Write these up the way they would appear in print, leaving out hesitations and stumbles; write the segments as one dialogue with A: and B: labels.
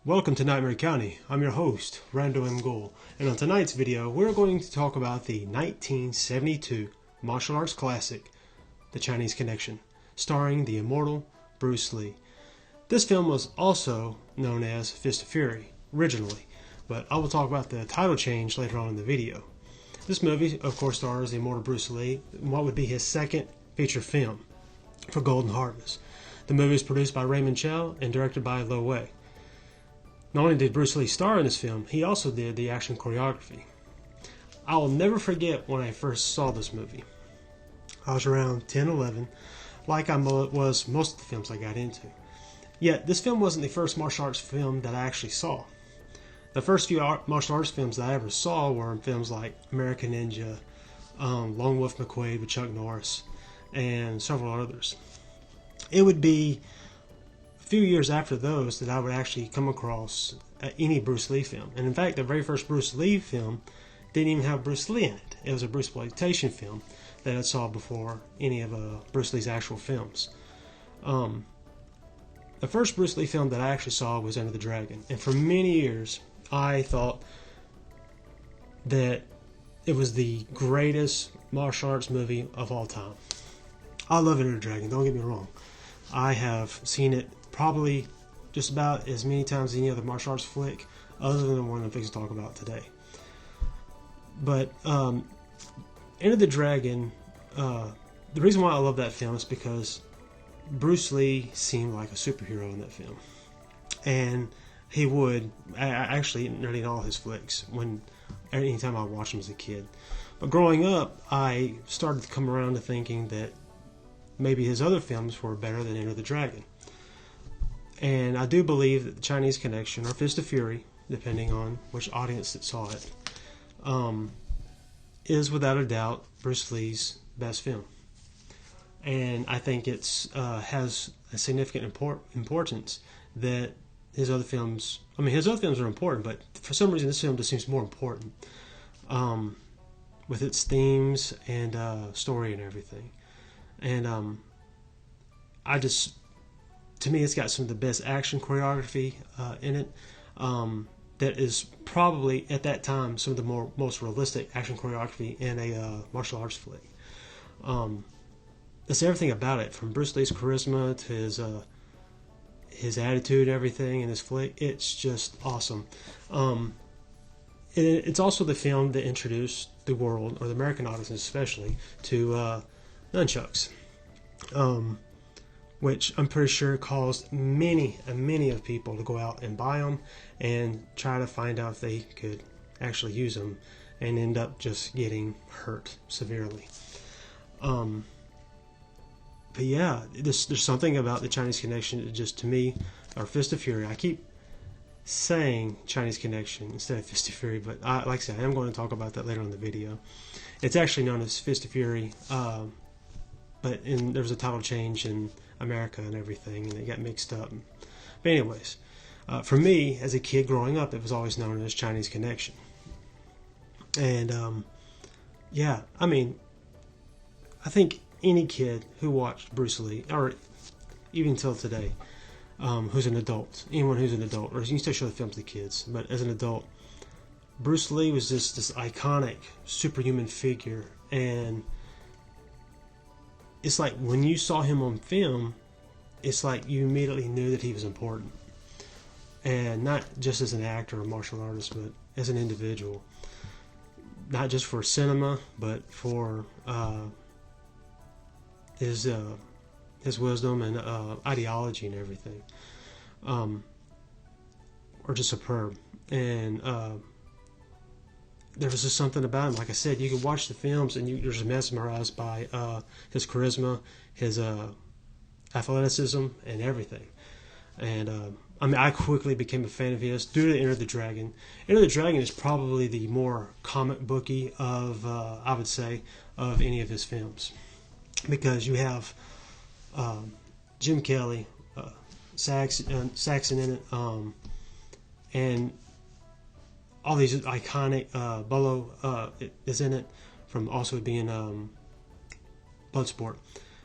A: Welcome to Nightmare County. I'm your host, Rando M. Gould, and on tonight's video, we're going to talk about the 1972 martial arts classic, The Chinese Connection, starring the immortal Bruce Lee. This film was also known as Fist of Fury, originally, but I will talk about the title change later on in the video. This movie, of course, stars the immortal Bruce Lee in what would be his second feature film for Golden Harvest. The movie is produced by Raymond Chow and directed by Lo Wei. Not only did Bruce Lee star in this film, he also did the action choreography. I will never forget when I first saw this movie. I was around 10, 11, like I was most of the films I got into. Yet, this film wasn't the first martial arts film that I actually saw. The first few martial arts films that I ever saw were films like American Ninja, Lone Wolf McQuade with Chuck Norris, and several others. It would be few years after those that I would actually come across any Bruce Lee film. And in fact, the very first Bruce Lee film didn't even have Bruce Lee in it. It was a Bruceploitation film that I saw before any of Bruce Lee's actual films. The first Bruce Lee film that I actually saw was Enter the Dragon. And for many years, I thought that it was the greatest martial arts movie of all time. I love Enter the Dragon, don't get me wrong. I have seen it probably just about as many times as any other martial arts flick, other than the one I'm fixing to talk about today. But Enter the Dragon, the reason why I love that film is because Bruce Lee seemed like a superhero in that film. And he would, actually, nearly in all his flicks, anytime I watched him as a kid. But growing up, I started to come around to thinking that maybe his other films were better than Enter the Dragon. And I do believe that The Chinese Connection, or Fist of Fury, depending on which audience that saw it, is without a doubt Bruce Lee's best film. And I think it has a significant importance that his other films, his other films are important, but for some reason this film just seems more important with its themes and story and everything. And to me, it's got some of the best action choreography in it. That is probably, at that time, some of the most realistic action choreography in a martial arts flick. That's everything about it, from Bruce Lee's charisma to his attitude and everything in this flick. It's just awesome. It's also the film that introduced the world, or the American audience especially, to nunchucks. Which I'm pretty sure caused many of people to go out and buy them and try to find out if they could actually use them, and end up just getting hurt severely. But yeah, there's something about the Chinese Connection that just, to me, or Fist of Fury. I keep saying Chinese Connection instead of Fist of Fury, but like I said, I am going to talk about that later in the video. It's actually known as Fist of Fury, but there was a title change in America and everything, and it got mixed up. But anyways, for me, as a kid growing up, it was always known as Chinese Connection. And yeah, I think any kid who watched Bruce Lee, or even till today, who's an adult, anyone who's an adult, or you can still show the films to kids, but as an adult, Bruce Lee was just this iconic superhuman figure. And it's like when you saw him on film, it's like you immediately knew that he was important. And not just as an actor or martial artist, but as an individual. Not just for cinema, but for his wisdom and ideology and everything. Or just superb. And there was just something about him. Like I said, you could watch the films and you're just mesmerized by his charisma, his athleticism, and everything. And I quickly became a fan of his due to Enter the Dragon. Enter the Dragon is probably the more comic booky of, I would say, of any of his films, because you have Jim Kelly, Saxon in it, and all these iconic, Bolo is in it, from also being Bloodsport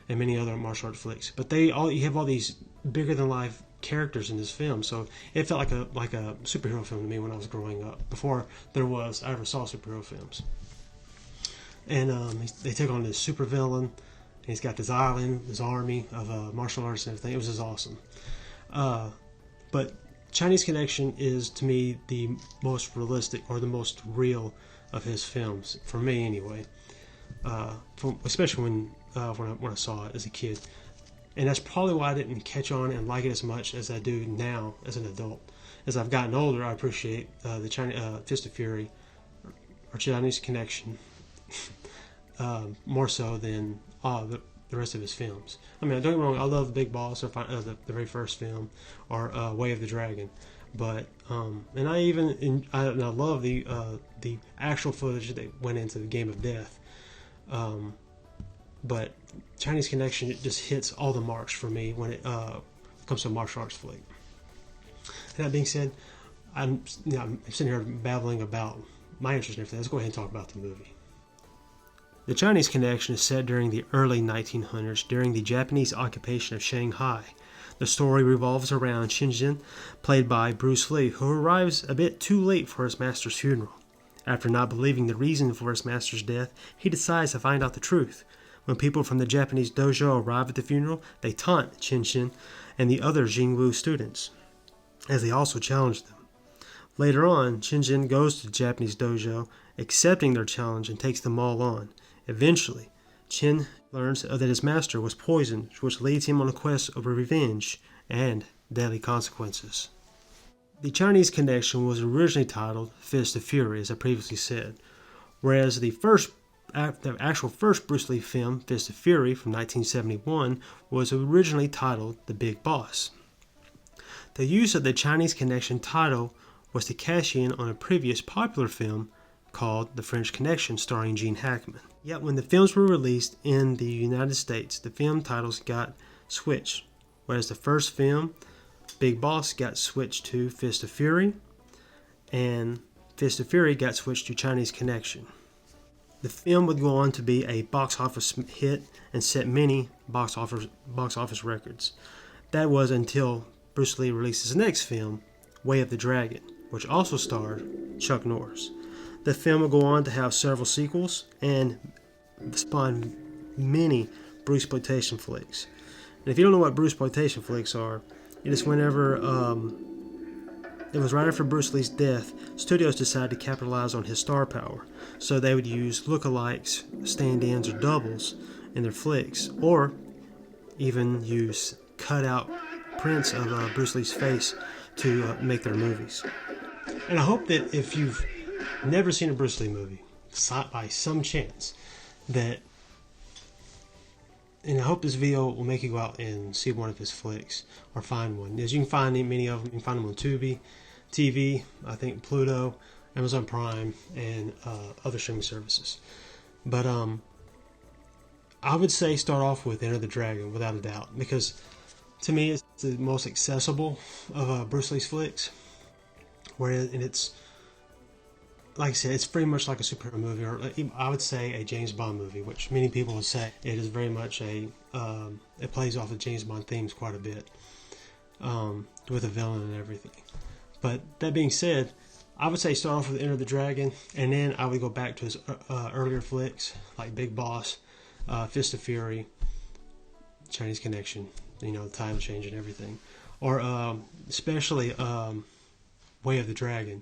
A: and many other martial art flicks. But you have all these bigger than life characters in this film. So it felt like a superhero film to me when I was growing up, before I ever saw superhero films. And they took on this super villain. And he's got this island, this army of martial artists and everything. It was just awesome. But Chinese Connection is, to me, the most realistic, or the most real of his films, for me anyway. Especially when I saw it as a kid. And that's probably why I didn't catch on and like it as much as I do now as an adult. As I've gotten older, I appreciate the Chinese Fist of Fury, or Chinese Connection, more so than the rest of his films. I mean, don't get me wrong, I love Big Boss, or the very first film, or Way of the Dragon. But and I love the actual footage that went into the Game of Death. But Chinese Connection, it just hits all the marks for me when it comes to a martial arts flick. And that being said, I'm sitting here babbling about my interest in everything. Let's go ahead and talk about the movie. The Chinese Connection is set during the early 1900s, during the Japanese occupation of Shanghai. The story revolves around Shenzhen, played by Bruce Lee, who arrives a bit too late for his master's funeral. After not believing the reason for his master's death, he decides to find out the truth. When people from the Japanese dojo arrive at the funeral, they taunt Shenzhen and the other Jingwu students, as they also challenge them. Later on, Shenzhen goes to the Japanese dojo, accepting their challenge, and takes them all on. Eventually, Chen learns that his master was poisoned, which leads him on a quest of revenge and deadly consequences. The Chinese Connection was originally titled Fist of Fury, as I previously said, whereas the actual first Bruce Lee film, Fist of Fury, from 1971, was originally titled The Big Boss. The use of the Chinese Connection title was to cash in on a previous popular film called The French Connection, starring Gene Hackman. Yet when the films were released in the United States, the film titles got switched, whereas the first film, Big Boss, got switched to Fist of Fury, and Fist of Fury got switched to Chinese Connection. The film would go on to be a box office hit and set many box office records. That was until Bruce Lee released his next film, Way of the Dragon, which also starred Chuck Norris. The film would go on to have several sequels and spawn many Bruceploitation flicks. And if you don't know what Bruceploitation flicks are, it is whenever it was right after Bruce Lee's death, studios decided to capitalize on his star power. So they would use lookalikes, stand-ins, or doubles in their flicks, or even use cut-out prints of Bruce Lee's face to make their movies. And I hope that if you've never seen a Bruce Lee movie, by some chance, and I hope this video will make you go out and see one of his flicks, or find one. As you can find many of them, you can find them on Tubi, TV, I think Pluto, Amazon Prime, and other streaming services. But I would say start off with Enter the Dragon, without a doubt, because to me it's the most accessible of Bruce Lee's flicks. And it's, like I said, it's pretty much like a superhero movie, or I would say a James Bond movie, which many people would say it is very much it plays off of James Bond themes quite a bit, with a villain and everything. But that being said, I would say start off with Enter the Dragon, and then I would go back to his earlier flicks, like Big Boss, Fist of Fury, Chinese Connection, the title change and everything. Or especially Way of the Dragon,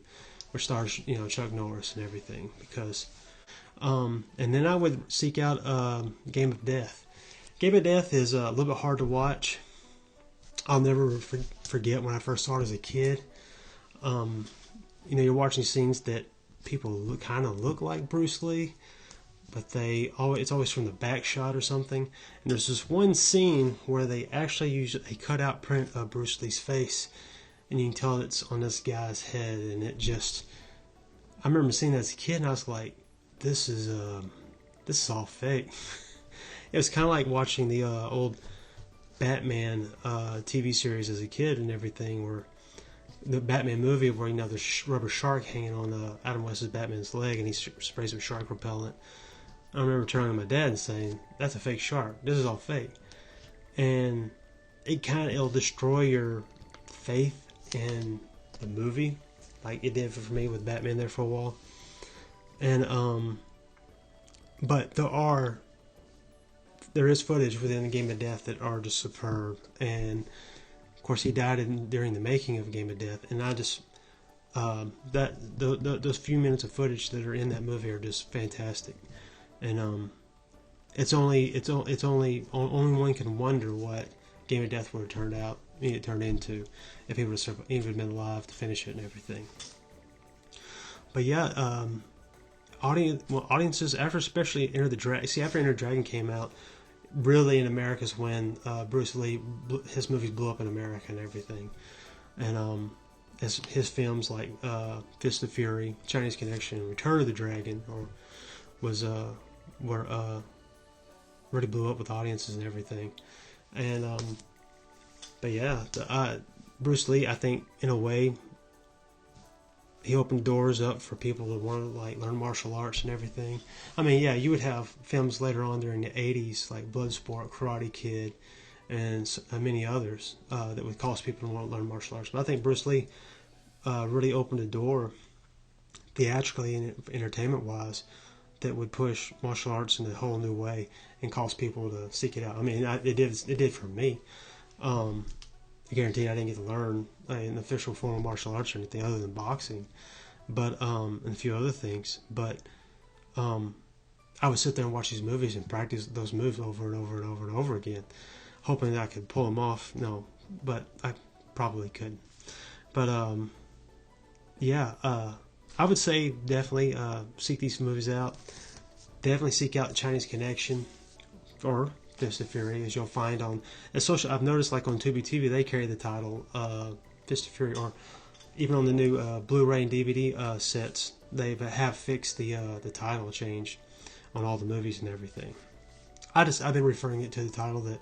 A: which stars Chuck Norris and everything, because and then I would seek out Game of Death. Game of Death is a little bit hard to watch. I'll never forget when I first saw it as a kid. You're watching scenes that people kind of look like Bruce Lee, but it's always from the back shot or something. And there's this one scene where they actually use a cutout print of Bruce Lee's face, and you can tell it's on this guy's head, and I remember seeing that as a kid, and I was like, this is all fake. It was kind of like watching the old Batman TV series as a kid and everything, where the Batman movie where there's rubber shark hanging on Adam West's Batman's leg, and he sprays with shark repellent. I remember turning to my dad and saying, "That's a fake shark. This is all fake." And it'll destroy your faith in the movie, like it did for me with Batman there for a while. And but there is footage within the Game of Death that are just superb. And of course, he died during the making of Game of Death, and I just those few minutes of footage that are in that movie are just fantastic. And only one can wonder what Game of Death would have turned into if he would have been alive to finish it and everything. But yeah, audiences after especially Enter the Dragon. See, after Enter the Dragon came out, really in America is when Bruce Lee, his movies blew up in America and everything. And his films like Fist of Fury, Chinese Connection, Return of the Dragon, really blew up with audiences and everything. And but yeah, Bruce Lee, I think in a way, he opened doors up for people that want to like learn martial arts and everything. I mean, yeah, you would have films later on during the 80s like Bloodsport, Karate Kid, and many others that would cause people to want to learn martial arts. But I think Bruce Lee really opened a door theatrically and entertainment-wise that would push martial arts in a whole new way and cause people to seek it out. I mean, it did for me. I guarantee I didn't get to learn an official form of martial arts or anything other than boxing, but and a few other things. But I would sit there and watch these movies and practice those moves over and over and over and over again, hoping that I could pull them off. No, but I probably couldn't. But yeah, I would say definitely seek these movies out. Definitely seek out Chinese Connection or Fist of Fury, as you'll find on social. I've noticed like on Tubi TV they carry the title Fist of Fury, or even on the new Blu-ray and DVD sets they have fixed the title change on all the movies and everything. I've been referring it to the title that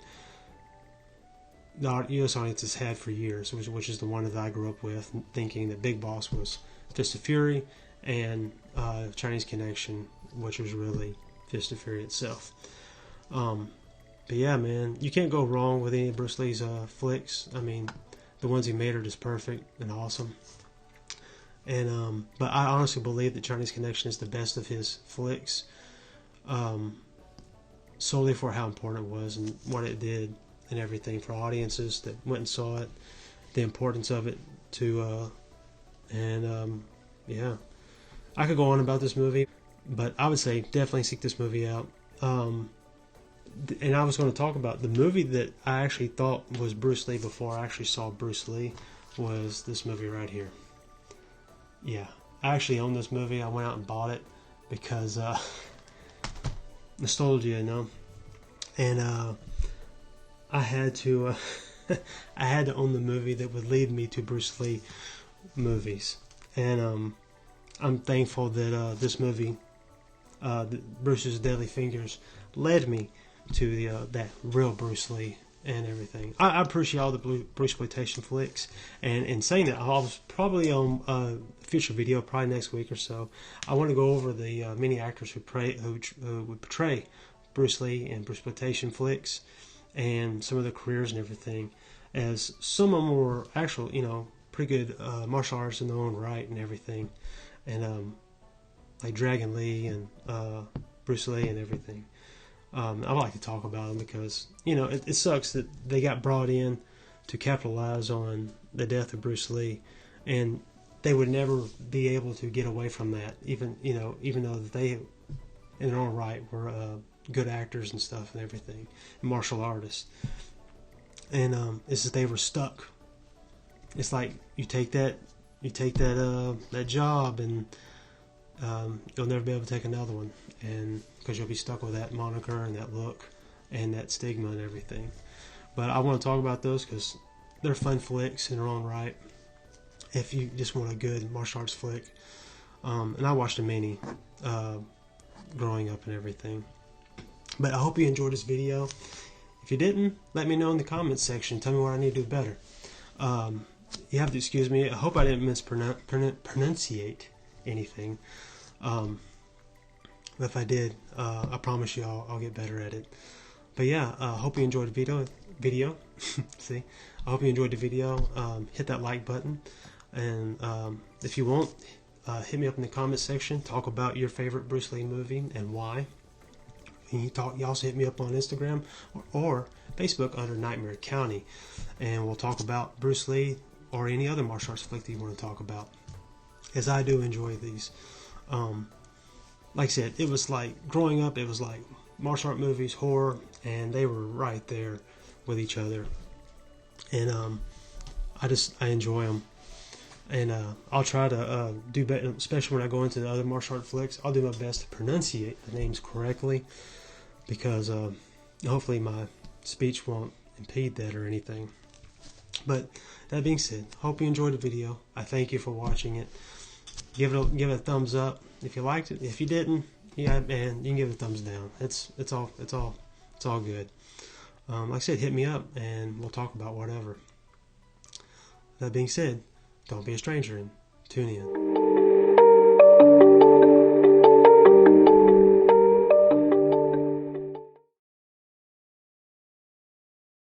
A: the U.S. audience has had for years, which is the one that I grew up with, thinking that Big Boss was Fist of Fury, and Chinese Connection, which was really Fist of Fury itself. But yeah, man, you can't go wrong with any of Bruce Lee's flicks. I mean, the ones he made are just perfect and awesome. And but I honestly believe that Chinese Connection is the best of his flicks, solely for how important it was and what it did and everything for audiences that went and saw it, the importance of it yeah, I could go on about this movie, but I would say definitely seek this movie out. And I was going to talk about the movie that I actually thought was Bruce Lee before I actually saw Bruce Lee was this movie right here. Yeah, I actually own this movie. I went out and bought it because nostalgia, you know. And I had to I had to own the movie that would lead me to Bruce Lee movies. And I'm thankful that this movie, Bruce's Deadly Fingers, led me to that real Bruce Lee and everything. I appreciate all the Bruceploitation flicks, and in saying that, I'll probably on a future video, probably next week or so, I want to go over the many actors who would portray Bruce Lee and Bruceploitation flicks, and some of their careers and everything, as some of them were actual, pretty good martial artists in their own right and everything, and like Dragon Lee and Bruce Lee and everything. I like to talk about them because, it sucks that they got brought in to capitalize on the death of Bruce Lee, and they would never be able to get away from that, even though they, in their own right, were good actors and stuff and everything, and martial artists. And it's that they were stuck. It's like you take that job, and you'll never be able to take another one, and because you'll be stuck with that moniker and that look and that stigma and everything. But I want to talk about those because they're fun flicks in their own right, if you just want a good martial arts flick. And I watched a many growing up and everything. But I hope you enjoyed this video. If you didn't, let me know in the comments section. Tell me what I need to do better. You have to excuse me. I hope I didn't mispronunciate anything. But if I did, I promise you I'll get better at it. But yeah, I hope you enjoyed the video. video. See, I hope you enjoyed the video. Hit that like button, and if you want, hit me up in the comment section. Talk about your favorite Bruce Lee movie and why. And you also hit me up on Instagram or Facebook under Nightmare County, and we'll talk about Bruce Lee or any other martial arts flick that you want to talk about, as I do enjoy these. Like I said, it was like growing up, it was like martial art movies, horror, and they were right there with each other. And I enjoy them. And I'll try to do better, especially when I go into the other martial art flicks. I'll do my best to pronunciate the names correctly, because hopefully my speech won't impede that or anything. But that being said, hope you enjoyed the video. I thank you for watching it. Give it a thumbs up if you liked it. If you didn't, yeah, man, you can give it a thumbs down. It's all good. Like I said, hit me up and we'll talk about whatever. That being said, don't be a stranger and tune in.